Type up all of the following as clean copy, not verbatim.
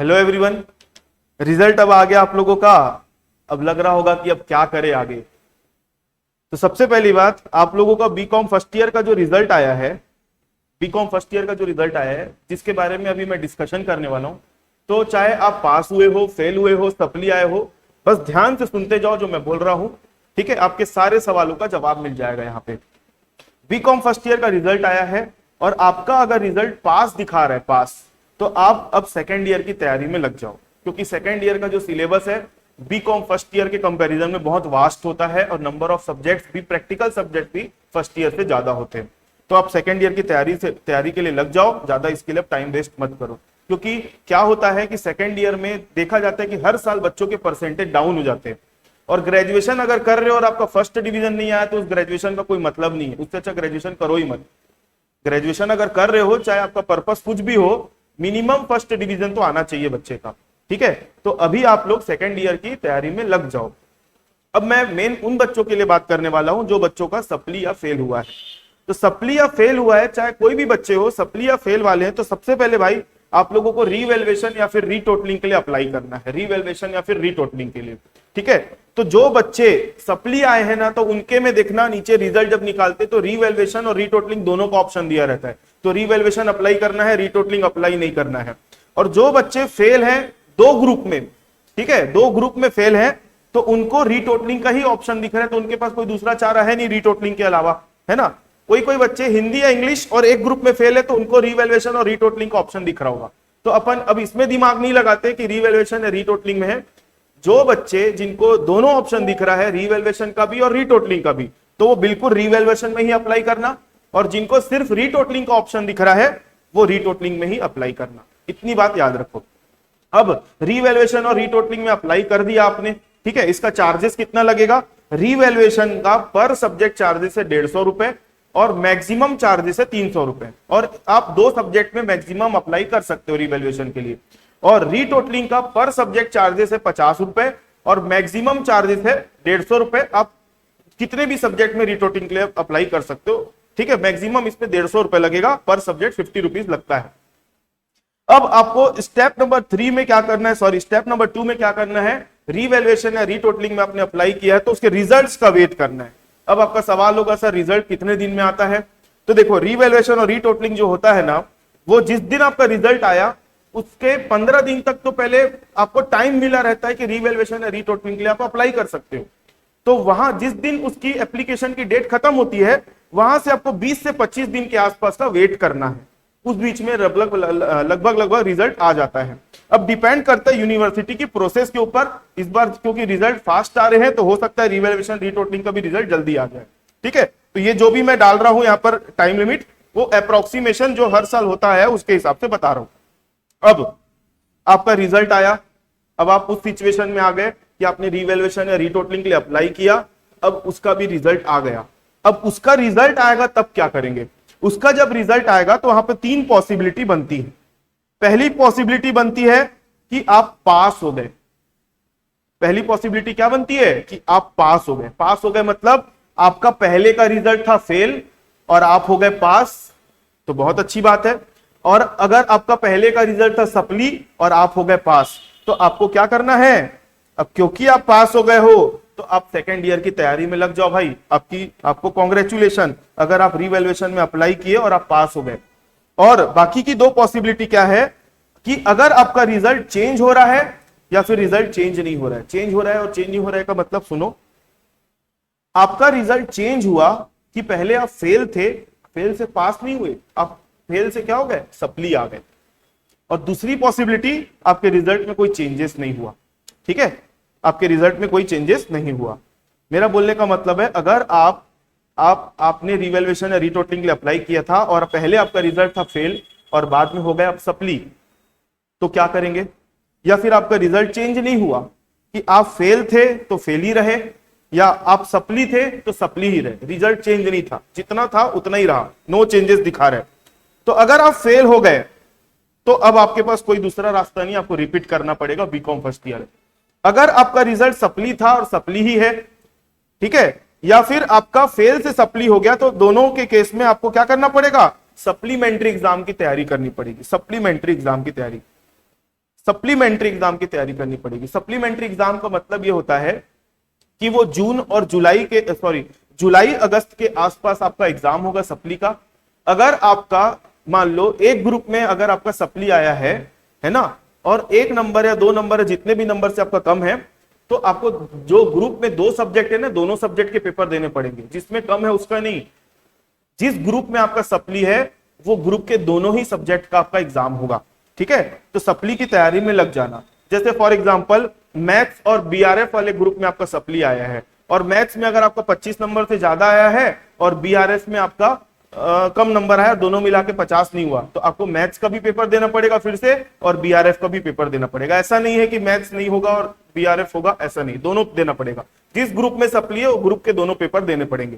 Hello everyone. Result अब आ गया आप लोगों का। अब लग रहा होगा कि अब क्या करें आगे। तो सबसे पहली बात, आप लोगों का बीकॉम फर्स्ट ईयर का जो रिजल्ट आया है, बीकॉम फर्स्ट ईयर का जो रिजल्ट आया है जिसके बारे में अभी मैं डिस्कशन करने वाला हूं, तो चाहे आप पास हुए हो, फेल हुए हो, सप्ली आए हो, बस ध्यान से सुनते जाओ जो मैं बोल रहा हूं। ठीक है, आपके सारे सवालों का जवाब मिल जाएगा यहाँ पे। बीकॉम फर्स्ट ईयर का रिजल्ट आया है और आपका अगर रिजल्ट पास दिखा रहा है, पास, तो आप अब सेकेंड ईयर की तैयारी में लग जाओ, क्योंकि सेकेंड ईयर का जो सिलेबस है बीकॉम फर्स्ट ईयर के कंपैरिजन में बहुत वास्ट होता है और नंबर ऑफ सब्जेक्ट्स भी, प्रैक्टिकल सब्जेक्ट भी फर्स्ट ईयर से ज्यादा होते हैं। तो आप सेकेंड ईयर की तैयारी के लिए लग जाओ, ज्यादा इसके लिए टाइम वेस्ट मत करो। क्योंकि क्या होता है कि सेकेंड ईयर में देखा जाता है कि हर साल बच्चों के परसेंटेज डाउन हो जाते हैं, और ग्रेजुएशन अगर कर रहे हो और आपका फर्स्ट डिवीजन नहीं आया तो उस ग्रेजुएशन का कोई मतलब नहीं है। उससे अच्छा ग्रेजुएशन करो ही मत। ग्रेजुएशन अगर कर रहे हो, चाहे आपका पर्पस कुछ भी हो, मिनिमम फर्स्ट डिवीजन तो आना चाहिए बच्चे का। ठीक है, तो अभी आप लोग सेकेंड ईयर की तैयारी में लग जाओ। अब मैं मेन उन बच्चों के लिए बात करने वाला हूं जो बच्चों का सप्ली या फेल हुआ है। तो सप्ली या फेल हुआ है, चाहे कोई भी बच्चे हो, सप्ली या फेल वाले हैं, तो सबसे पहले भाई आप लोगों को रीवैल्यूएशन या फिर रीटोटलिंग के लिए अप्लाई करना है। रीवैल्यूएशन या फिर रीटोटलिंग के लिए। ठीक है, तो जो बच्चे सप्ली आए हैं ना, तो उनके में देखना नीचे रिजल्ट जब निकालते तो रीवैल्यूएशन और रीटोटलिंग दोनों का ऑप्शन दिया रहता है। तो रीवैल्यूएशन अप्लाई करना है, रीटोटलिंग अप्लाई नहीं करना है। और जो बच्चे फेल हैं दो ग्रुप में, ठीक है, दो ग्रुप में फेल हैं, तो उनको रीटोटलिंग का ही ऑप्शन दिख रहा है। तो उनके पास कोई दूसरा चारा है नहीं रीटोटलिंग के अलावा, है ना। कोई कोई बच्चे हिंदी या इंग्लिश और एक ग्रुप में फेल है तो उनको रीवैल्यूएशन और रीटोटलिंग का ऑप्शन दिख रहा होगा। तो अपन अब इसमें दिमाग नहीं लगाते कि रीवैल्यूएशन या रीटोटलिंग में है। जो बच्चे जिनको दोनों ऑप्शन दिख रहा है, रीवैल्यूएशन का भी और रीटोटलिंग का भी, तो वो बिल्कुल रीवैल्यूएशन में ही अप्लाई करना, और जिनको सिर्फ रीटोटलिंग का ऑप्शन दिख रहा है वो रीटोटलिंग में ही अप्लाई करना। इतनी बात याद रखो। अब रीवैल्यूएशन और रीटोटलिंग में अप्लाई कर दिया आपने, ठीक है, इसका चार्जेस कितना लगेगा? रीवैल्यूएशन का पर सब्जेक्ट चार्जेस है 150 रुपए और मैक्सिमम चार्जेस है 300 रुपए, और आप दो सब्जेक्ट में मैक्सिमम अप्लाई कर सकते हो रीवैल्यूएशन के लिए। और रीटोटलिंग का पर सब्जेक्ट चार्जेस है 50 रुपए और मैक्सिमम चार्जेस है 150 रुपए। आप कितने भी सब्जेक्ट में रीटोटलिंग के लिए अप्लाई कर सकते हो। ठीक है, मैक्सिमम इसमें 150 रुपए लगेगा, पर सब्जेक्ट 50 रुपीज लगता है। अब आपको स्टेप नंबर 3 में क्या करना है, सॉरी स्टेप नंबर 2 में क्या करना है? रीवैल्यूएशन या रीटोटलिंग में आपने अप्लाई किया है तो उसके रिजल्ट्स का वेट करना है। अब आपका सवाल होगा सर रिजल्ट कितने दिन में आता है? तो देखो, रीवैल्यूएशन और रीटोटलिंग जो होता है ना, वो जिस दिन आपका रिजल्ट आया उसके 15 दिन तक तो पहले आपको टाइम मिला रहता है कि रीवैल्यूएशन या रीटोटलिंग के लिए आप अप्लाई कर सकते हो। तो वहां जिस दिन उसकी एप्लीकेशन की डेट खत्म होती है, वहां से आपको 20 से 25 दिन के आसपास का वेट करना है। उस बीच में लगभग रिजल्ट आ जाता है। अब डिपेंड करता है यूनिवर्सिटी की प्रोसेस के ऊपर। इस बार क्योंकि रिजल्ट फास्ट आ रहे हैं तो हो सकता है रीवैल्यूएशन रीटोटलिंग का भी रिजल्ट जल्दी आ जाए। ठीक है, तो ये जो भी मैं डाल रहा हूं यहाँ पर टाइम लिमिट, वो अप्रोक्सीमेशन जो हर साल होता है उसके हिसाब से बता रहा हूं। अब आपका रिजल्ट आया, अब आप उस सिचुएशन में आ गए कि आपने रीवैल्यूएशन या रीटोटलिंग के लिए अप्लाई किया, अब उसका भी रिजल्ट आ गया। अब उसका रिजल्ट आएगा तब क्या करेंगे? उसका जब रिजल्ट आएगा तो वहां पे 3 पॉसिबिलिटी बनती है। पहली पॉसिबिलिटी बनती है कि आप पास हो गए। पहली पॉसिबिलिटी क्या बनती है? कि आप पास हो गए। पास हो गए मतलब आपका पहले का रिजल्ट था फेल और आप हो गए पास, तो बहुत अच्छी बात है। और अगर आपका पहले का रिजल्ट था सप्ली और आप हो गए पास, तो आपको क्या करना है? अब क्योंकि आप पास हो गए हो तो आप सेकेंड ईयर की तैयारी में लग जाओ भाई। आपको कॉन्ग्रेचुलेशन, अगर आप रीवैल्यूएशन में अप्लाई किए और आप पास हो गए। और बाकी की 2 पॉसिबिलिटी क्या है कि अगर आपका रिजल्ट चेंज हो रहा है या फिर रिजल्ट चेंज नहीं हो रहा है। चेंज हो रहा है और चेंज नहीं हो रहा है का मतलब सुनो, आपका रिजल्ट चेंज हुआ कि पहले आप फेल थे, फेल से पास नहीं हुए, आप फेल से क्या हो गए? सप्ली आ गए। और दूसरी पॉसिबिलिटी, आपके रिजल्ट में कोई चेंजेस नहीं हुआ। ठीक है, आपके रिजल्ट में कोई चेंजेस नहीं हुआ। मेरा बोलने का मतलब है, अगर आपने रीवैल्यूएशन या रीटोटलिंग के लिए अप्लाई किया था और पहले आपका रिजल्ट था फेल और बाद में हो गया आप सप्ली, तो क्या करेंगे? या फिर आपका रिजल्ट चेंज नहीं हुआ कि आप फेल थे तो फेल ही रहे, या आप सप्ली थे तो सप्ली ही रहे, रिजल्ट चेंज नहीं था, जितना था उतना ही रहा, नो चेंजेस दिखा रहे। तो अगर आप फेल हो गए तो अब आपके पास कोई दूसरा रास्ता नहीं, आपको रिपीट करना पड़ेगा बीकॉम फर्स्ट ईयर। अगर आपका रिजल्ट सप्ली था और सप्ली ही है, ठीक है, या फिर आपका फेल से सप्ली हो गया, तो दोनों के केस में आपको क्या करना पड़ेगा? सप्लीमेंट्री एग्जाम की तैयारी करनी पड़ेगी। सप्लीमेंट्री एग्जाम की तैयारी, सप्लीमेंट्री एग्जाम की तैयारी करनी पड़ेगी। सप्लीमेंट्री एग्जाम का मतलब ये होता है कि वो जून और जुलाई अगस्त के आसपास आपका एग्जाम होगा सप्ली का। अगर आपका मान लो एक ग्रुप में अगर आपका सप्ली आया है ना, और 1 नंबर या 2 नंबर जितने भी नंबर से आपका कम है, तो आपको जो ग्रुप में 2 सब्जेक्ट है ना, दोनों सब्जेक्ट के पेपर देने पड़ेंगे। जिसमें कम है उसका नहीं, जिस ग्रुप में आपका सप्ली है वो ग्रुप के दोनों ही सब्जेक्ट का आपका एग्जाम होगा। ठीक है, तो सप्ली की तैयारी में लग जाना। जैसे फॉर एग्जांपल मैथ्स और बीआरएफ वाले ग्रुप में आपका सप्ली आया है, और मैथ्स में अगर आपका 25 नंबर से ज्यादा आया है और बीआरएफ में आपका कम नंबर आया, दोनों मिला के 50 नहीं हुआ, तो आपको मैथ्स का भी पेपर देना पड़ेगा फिर से, और बीआरएफ का भी पेपर देना पड़ेगा। ऐसा नहीं है कि मैथ्स नहीं होगा और बीआरएफ होगा, ऐसा नहीं, दोनों देना पड़ेगा। जिस ग्रुप में सप्ली है वो ग्रुप के दोनों पेपर देने पड़ेंगे।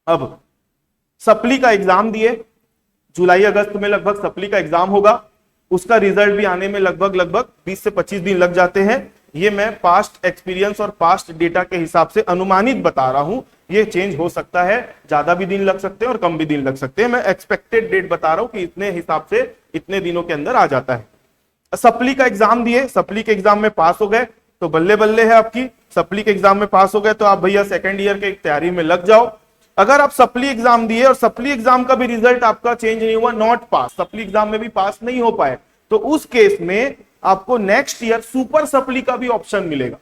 अब सप्ली का एग्जाम दिए, जुलाई अगस्त में लगभग सप्ली का एग्जाम होगा, उसका रिजल्ट भी आने में लगभग 20 से 25 दिन लग जाते हैं। ये मैं पास्ट एक्सपीरियंस और पास्ट डेटा के हिसाब से अनुमानित बता रहा हूं, ये चेंज हो सकता है, ज्यादा भी दिन लग सकते हैं और कम भी दिन लग सकते हैं। मैं एक्सपेक्टेड डेट बता रहा हूं कि इतने हिसाब से इतने दिनों के अंदर आ जाता है। सप्ली का एग्जाम दिए, सप्ली के एग्जाम में पास हो गए तो बल्ले बल्ले है आपकी। सप्ली के एग्जाम में पास हो गए तो आप भैया सेकेंड ईयर के तैयारी में लग जाओ। अगर आप सप्ली एग्जाम दिए और सप्ली एग्जाम का भी रिजल्ट आपका चेंज नहीं हुआ, नॉट पास, सप्ली एग्जाम में भी पास नहीं हो पाए, तो उस केस में आपको नेक्स्ट ईयर सुपर सप्ली का भी ऑप्शन मिलेगा।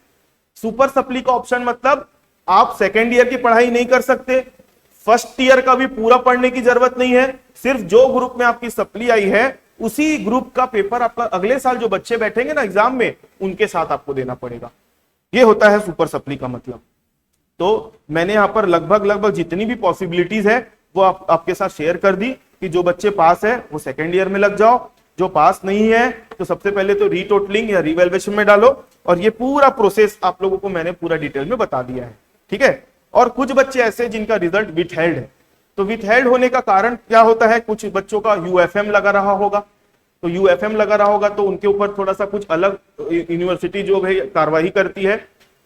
सुपर सप्ली का ऑप्शन मतलब आप सेकेंड ईयर की पढ़ाई नहीं कर सकते, फर्स्ट ईयर का भी पूरा पढ़ने की जरूरत नहीं है, सिर्फ जो ग्रुप में आपकी सप्ली आई है उसी ग्रुप का पेपर आपका अगले साल जो बच्चे बैठेंगे ना एग्जाम में, उनके साथ आपको देना पड़ेगा। यह होता है सुपर सप्ली का मतलब। तो मैंने यहां पर लगभग जितनी भी पॉसिबिलिटीज है वो आपके साथ शेयर कर दी कि जो बच्चे पास है वो सेकेंड ईयर में लग जाओ, जो पास नहीं है तो सबसे पहले तो रीटोटलिंग या रिवैल्यूएशन में डालो, और ये पूरा प्रोसेस आप लोगों को मैंने पूरा डिटेल में बता दिया है। ठीक है, और कुछ बच्चे ऐसे जिनका रिजल्ट विथहेल्ड है, तो विथहेल्ड होने का कारण क्या होता है, कुछ बच्चों का यूएफएम लगा रहा होगा, तो यूएफएम लगा रहा होगा तो उनके ऊपर थोड़ा सा कुछ अलग यूनिवर्सिटी जो है कार्रवाई करती है,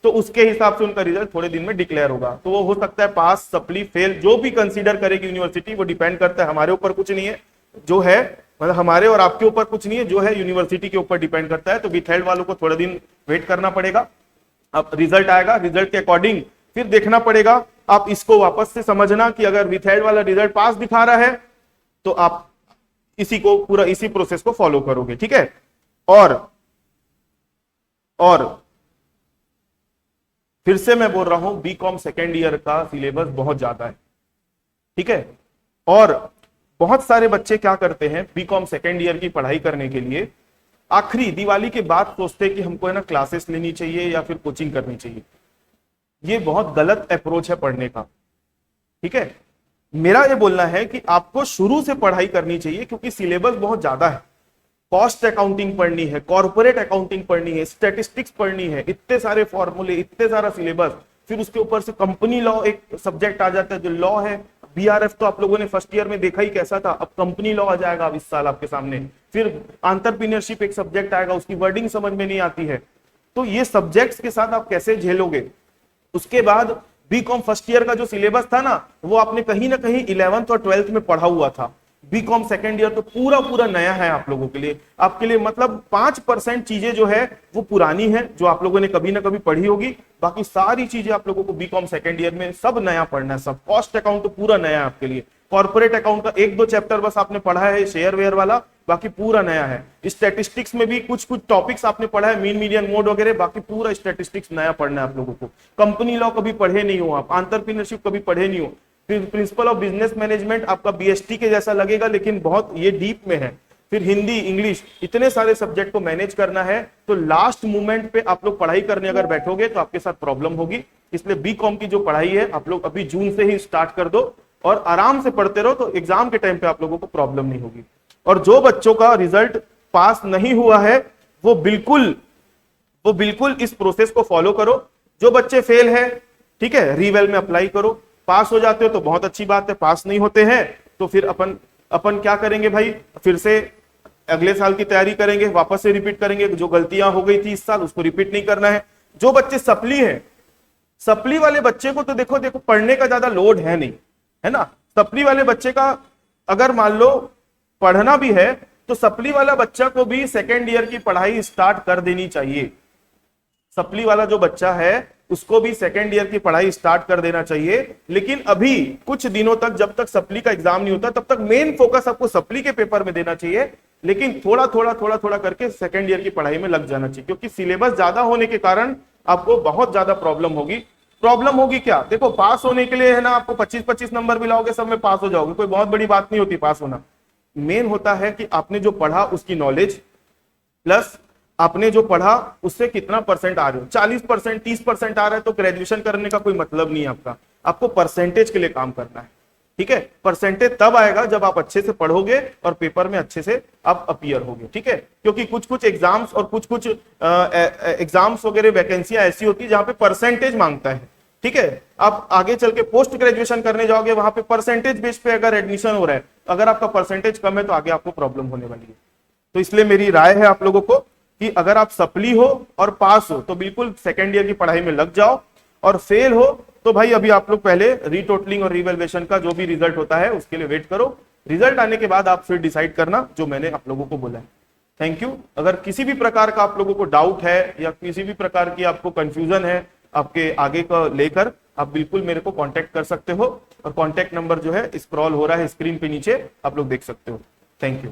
तो उसके हिसाब से उनका रिजल्ट थोड़े दिन में डिक्लेयर होगा। तो वो हो सकता है पास, सप्ली, फेल, जो भी कंसीडर करेगी यूनिवर्सिटी, वो डिपेंड करता है, हमारे ऊपर कुछ नहीं है, जो है मतलब हमारे और आपके ऊपर कुछ नहीं है, जो है यूनिवर्सिटी के ऊपर डिपेंड करता है। तो विथहेल्ड वालों को थोड़े दिन वेट करना पड़ेगा। अब रिजल्ट आएगा, रिजल्ट के अकॉर्डिंग फिर देखना पड़ेगा। आप इसको वापस से समझना कि अगर विथहेल्ड वाला रिजल्ट पास दिखा रहा है तो आप इसी को पूरा इसी प्रोसेस को फॉलो करोगे। ठीक है, और फिर से मैं बोल रहा हूं, बीकॉम सेकेंड ईयर का सिलेबस बहुत ज्यादा है। ठीक है, और बहुत सारे बच्चे क्या करते हैं, बीकॉम सेकेंड ईयर की पढ़ाई करने के लिए आखिरी दिवाली के बाद सोचते हैं कि हमको है ना क्लासेस लेनी चाहिए या फिर कोचिंग करनी चाहिए। ये बहुत गलत अप्रोच है पढ़ने का। ठीक है, मेरा ये बोलना है कि आपको शुरू से पढ़ाई करनी चाहिए, क्योंकि सिलेबस बहुत ज्यादा है। कॉस्ट अकाउंटिंग पढ़नी है, कॉर्पोरेट अकाउंटिंग पढ़नी है, स्टैटिस्टिक्स पढ़नी है, इतने सारे फॉर्मूले, इतने सारा सिलेबस, फिर उसके ऊपर से कंपनी लॉ एक सब्जेक्ट आ जाता है जो लॉ है। बीआरएफ तो आप लोगों ने फर्स्ट ईयर में देखा ही कैसा था, अब कंपनी लॉ आ जाएगा अब इस साल आपके सामने। फिर एंटरप्रेन्योरशिप एक सब्जेक्ट आएगा, उसकी वर्डिंग समझ में नहीं आती है। तो ये सब्जेक्ट्स के साथ आप कैसे झेलोगे। उसके बाद बीकॉम फर्स्ट ईयर का जो सिलेबस था ना, वो आपने कहीं ना कहीं 11th और 12th में पढ़ा हुआ था। बीकॉम सेकेंड ईयर तो पूरा नया है आप लोगों के लिए। आपके लिए मतलब 5% चीजें जो है वो पुरानी है, जो आप लोगों ने कभी ना कभी पढ़ी होगी। बाकी सारी चीजें आप लोगों को बीकॉम सेकेंड ईयर में सब नया पढ़ना है, सब। कॉस्ट अकाउंट तो पूरा नया है आपके लिए। कॉर्पोरेट अकाउंट का 1-2 चैप्टर बस आपने पढ़ा है शेयर वेयर वाला, बाकी पूरा नया है। स्टैटिस्टिक्स में भी कुछ टॉपिक्स आपने पढ़ा है, मीन मीडियन मोड वगैरह, बाकी पूरा स्टैटिस्टिक्स नया पढ़ना है आप लोगों को। कंपनी लॉ कभी पढ़े नहीं हो आप, एंटरप्रेन्योरशिप कभी पढ़े नहीं हो, फिर प्रिंसिपल ऑफ बिजनेस मैनेजमेंट आपका बीएसटी के जैसा लगेगा लेकिन बहुत ये डीप में है। फिर हिंदी, इंग्लिश, इतने सारे सब्जेक्ट को मैनेज करना है, तो लास्ट मोमेंट पे आप लोग पढ़ाई करने अगर बैठोगे तो आपके साथ प्रॉब्लम होगी। इसलिए बीकॉम की जो पढ़ाई है आप लोग अभी जून से ही स्टार्ट कर दो और आराम से पढ़ते रहो, तो एग्जाम के टाइम पे आप लोगों को प्रॉब्लम नहीं होगी। और जो बच्चों का रिजल्ट पास नहीं हुआ है वो बिल्कुल इस प्रोसेस को फॉलो करो। जो बच्चे फेल है, ठीक है, रीवेल में अप्लाई करो। पास हो जाते हो तो बहुत अच्छी बात है, पास नहीं होते हैं तो फिर अपन क्या करेंगे भाई, फिर से अगले साल की तैयारी करेंगे, वापस से रिपीट करेंगे। जो गलतियां हो गई थी इस साल उसको रिपीट नहीं करना है। जो बच्चे सप्ली है, सप्ली वाले बच्चे को तो देखो पढ़ने का ज्यादा लोड है नहीं, है ना। सप्ली वाले बच्चे का अगर मान लो पढ़ना भी है तो सप्ली वाला बच्चा को भी सेकेंड ईयर की पढ़ाई स्टार्ट कर देनी चाहिए। सप्ली वाला जो बच्चा है उसको भी सेकेंड ईयर की पढ़ाई स्टार्ट कर देना चाहिए। लेकिन अभी कुछ दिनों तक, जब तक सप्ली का एग्जाम नहीं होता, तब तक मेन फोकस आपको सप्ली के पेपर में देना चाहिए। लेकिन थोड़ा थोड़ा करके सेकेंड ईयर की पढ़ाई में लग जाना चाहिए, क्योंकि सिलेबस ज्यादा होने के कारण आपको बहुत ज्यादा प्रॉब्लम होगी। प्रॉब्लम होगी क्या, देखो पास होने के लिए है ना, आपको 25-25 नंबर भी लाओगे सब में पास हो जाओगे, कोई बहुत बड़ी बात नहीं होती पास होना। मेन होता है कि आपने जो पढ़ा उसकी नॉलेज प्लस आपने जो पढ़ा उससे कितना परसेंट आ रहे हो। 40%, 30% आ रहा है तो ग्रेजुएशन करने का कोई मतलब नहीं है आपका, आपको परसेंटेज के लिए काम करना है। ठीक है, परसेंटेज तब आएगा जब आप अच्छे से पढ़ोगे और पेपर में अच्छे से आप अपीयर होगे। ठीक है, क्योंकि कुछ कुछ एग्जाम्स और कुछ कुछ एग्जाम्स वगैरह वैकेंसियां ऐसी होती है जहां पे परसेंटेज मांगता है। ठीक है, आप आगे चल के पोस्ट ग्रेजुएशन करने जाओगे, वहां पे परसेंटेज बेस पे अगर एडमिशन हो रहा है, अगर आपका परसेंटेज कम है तो आगे आपको प्रॉब्लम होने वाली है। तो इसलिए मेरी राय है आप लोगों को कि अगर आप सप्ली हो और पास हो तो बिल्कुल सेकेंड ईयर की पढ़ाई में लग जाओ, और फेल हो तो भाई अभी आप लोग पहले रीटोटलिंग और रिवैल्यूएशन का जो भी रिजल्ट होता है उसके लिए वेट करो। रिजल्ट आने के बाद आप फिर डिसाइड करना जो मैंने आप लोगों को बोला है। Thank you. अगर किसी भी प्रकार का आप लोगों को डाउट है या किसी भी प्रकार की आपको कंफ्यूजन है आपके आगे का लेकर, आप बिल्कुल मेरे को कांटेक्ट कर सकते हो, और कांटेक्ट नंबर जो है स्क्रॉल हो रहा है स्क्रीन पे नीचे, आप लोग देख सकते हो। Thank you.